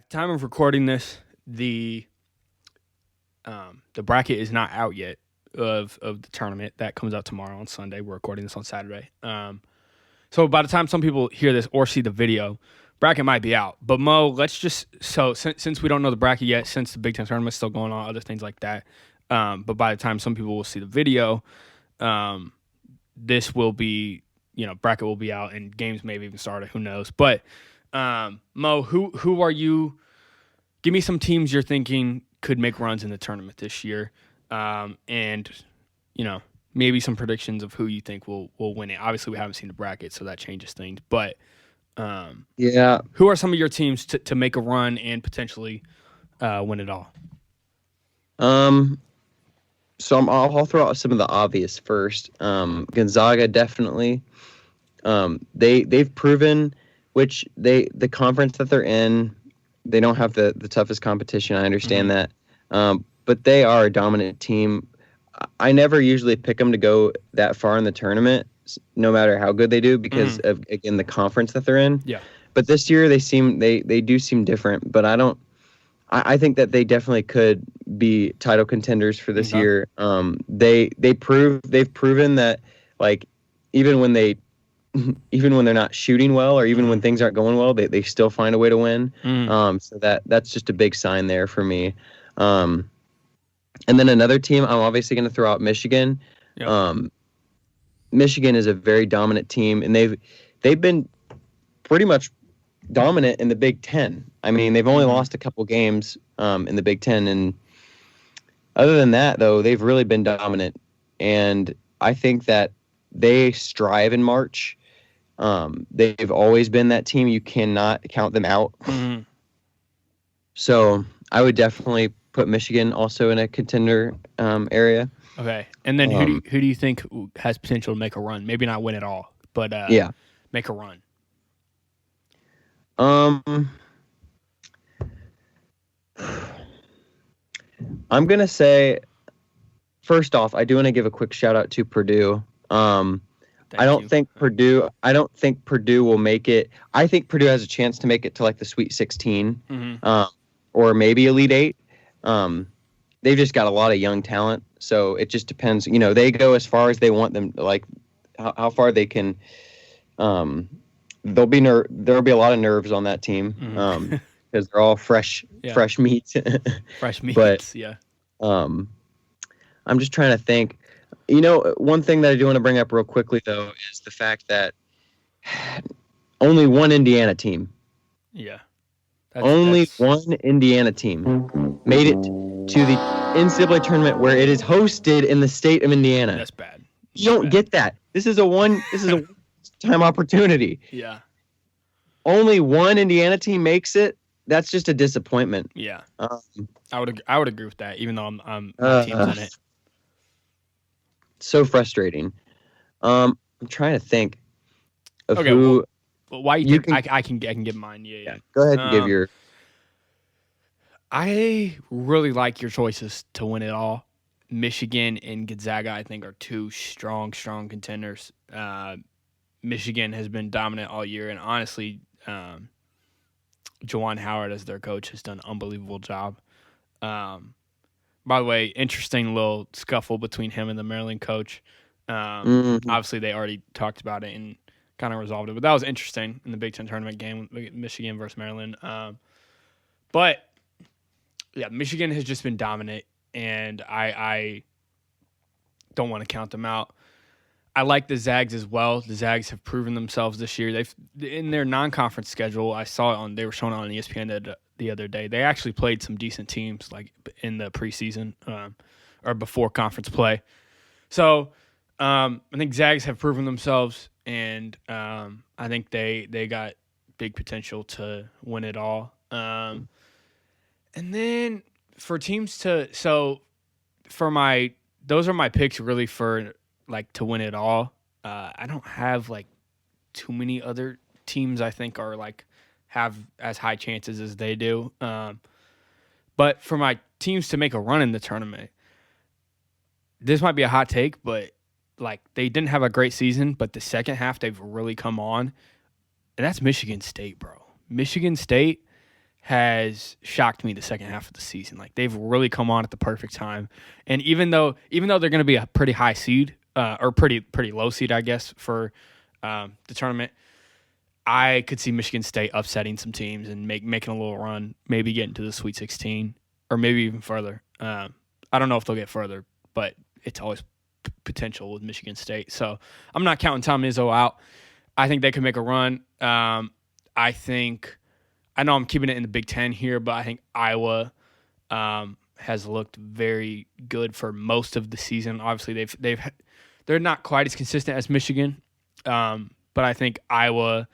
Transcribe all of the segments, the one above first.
at the time of recording this, the bracket is not out yet of the tournament that comes out tomorrow on Sunday. We're recording this on Saturday. So by the time some people hear this or see the video, bracket might be out. But Mo, let's just since we don't know the bracket yet, since the Big Ten tournament's still going on, other things like that. But by the time some people will see the video, this will be, bracket will be out and games may have even started. Who knows? But Mo, who are you? Give me some teams you're thinking could make runs in the tournament this year, and maybe some predictions of who you think will win it. Obviously, we haven't seen the bracket, so that changes things. But who are some of your teams to make a run and potentially win it all? So I'll throw out some of the obvious first. Gonzaga definitely. They've proven, which the conference that they're in, they don't have the toughest competition. I understand that, but they are a dominant team. I never usually pick them to go that far in the tournament, no matter how good they do, because of, again, the conference that they're in. Yeah. But this year they do seem different. But I think that they definitely could be title contenders for this year. They've proven that, like, even when they're not shooting well, or even when things aren't going well, they still find a way to win. So that's just a big sign there for me. And then another team, I'm obviously going to throw out Michigan. Yep. Michigan is a very dominant team, and they've been pretty much dominant in the Big Ten. I mean, they've only lost a couple games in the Big Ten, and other than that, though, they've really been dominant. And I think that they strive in March. They've always been that team. You cannot count them out. So I would definitely put Michigan also in a contender area. Okay, and then who do you think has potential to make a run? Maybe not win it all, but make a run. I'm gonna say, first off, I do want to give a quick shout out to Purdue. I don't think Purdue will make it. I think Purdue has a chance to make it to, like, the Sweet 16, or maybe Elite 8. They've just got a lot of young talent, so it just depends. They go as far as they want them, like how far they can. There'll be a lot of nerves on that team, because they're all fresh meat. Fresh meat, but, yeah. I'm just trying to think. One thing that I do want to bring up real quickly, though, is the fact that only one Indiana team. Yeah. One Indiana team made it to the NCAA tournament, where it is hosted in the state of Indiana. That's bad. You don't get that. This is a one-time opportunity. Yeah. Only one Indiana team makes it. That's just a disappointment. Yeah. I would agree with that, even though my team's in it. So frustrating. I'm trying to think of who. Well, why you think I can give mine? Yeah. Go ahead and give your. I really like your choices to win it all. Michigan and Gonzaga, I think, are two strong contenders. Michigan has been dominant all year, and honestly, Juwan Howard as their coach has done an unbelievable job. By the way, interesting little scuffle between him and the Maryland coach. Obviously, they already talked about it and kind of resolved it, but that was interesting in the Big Ten tournament game, Michigan versus Maryland. But yeah, Michigan has just been dominant, and I don't want to count them out. I like the Zags as well. The Zags have proven themselves this year. They've in their non-conference schedule. I saw it they were showing it on ESPN the other day. They actually played some decent teams, like in the preseason or before conference play. So I think Zags have proven themselves, and I think they got big potential to win it all. And then for teams those are my picks really for like to win it all. I don't have like too many other teams I think are like have as high chances as they do. But for my teams to make a run in the tournament, this might be a hot take, but like they didn't have a great season, but the second half they've really come on, and that's Michigan State, bro. Michigan State has shocked me the second half of the season. Like they've really come on at the perfect time. And even though they're going to be a pretty high seed or pretty low seed, I guess, for the tournament, I could see Michigan State upsetting some teams and making a little run, maybe getting to the Sweet 16 or maybe even further. I don't know if they'll get further, but it's always potential with Michigan State. So I'm not counting Tom Izzo out. I think they can make a run. I know I'm keeping it in the Big Ten here, but I think Iowa has looked very good for most of the season. Obviously, they're not quite as consistent as Michigan, but I think Iowa,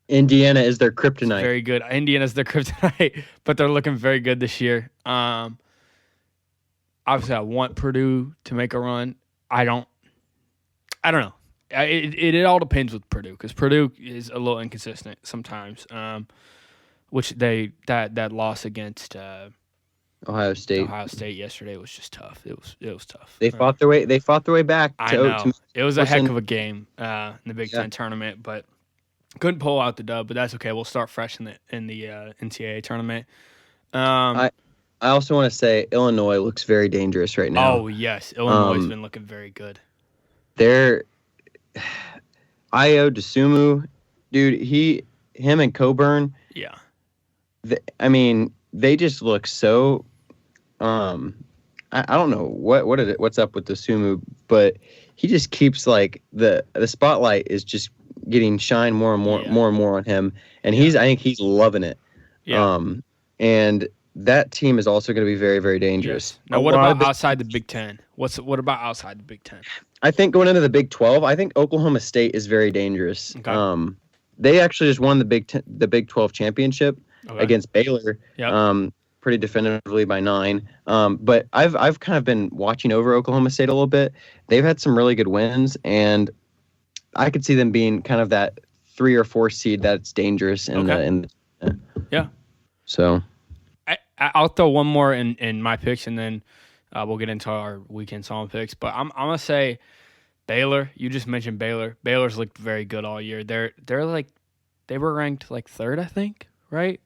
Indiana is their kryptonite. Very good. Indiana is their kryptonite, but they're looking very good this year. Obviously, I want Purdue to make a run. I don't know. It all depends with Purdue because Purdue is a little inconsistent sometimes. Which that loss against Ohio State yesterday was just tough. It was tough. They fought their way back. I know it was a heck of a game in the Big Ten tournament, but couldn't pull out the dub. But that's okay. We'll start fresh in the NCAA tournament. I also want to say Illinois looks very dangerous right now. Oh yes, Illinois has been looking very good. They're Io DeSumo, dude. Him and Coburn. Yeah. They just look so. I don't know what's up with the Sumu, but he just keeps like the spotlight is just getting shine more and more on him, and I think he's loving it. Yeah. And that team is also going to be very, very dangerous. Yes. Now, what about outside the Big Ten? What about outside the Big Ten? I think going into the Big 12, I think Oklahoma State is very dangerous. Okay. They actually just won the Big 12 championship against Baylor, pretty definitively by 9. But I've kind of been watching over Oklahoma State a little bit. They've had some really good wins, and I could see them being kind of that 3 or 4 seed that's dangerous yeah. So I'll throw one more in my picks, and then we'll get into our weekend song picks. But I'm gonna say Baylor. You just mentioned Baylor. Baylor's looked very good all year. They're like they were ranked like 3rd, I think, right?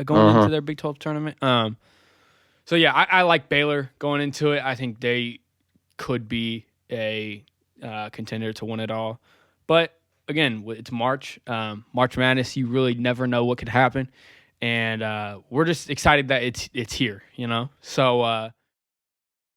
Going into their Big 12 tournament. So yeah, I like Baylor going into it. I think they could be a contender to win it all. But again, it's March. March Madness. You really never know what could happen, and we're just excited that it's here. So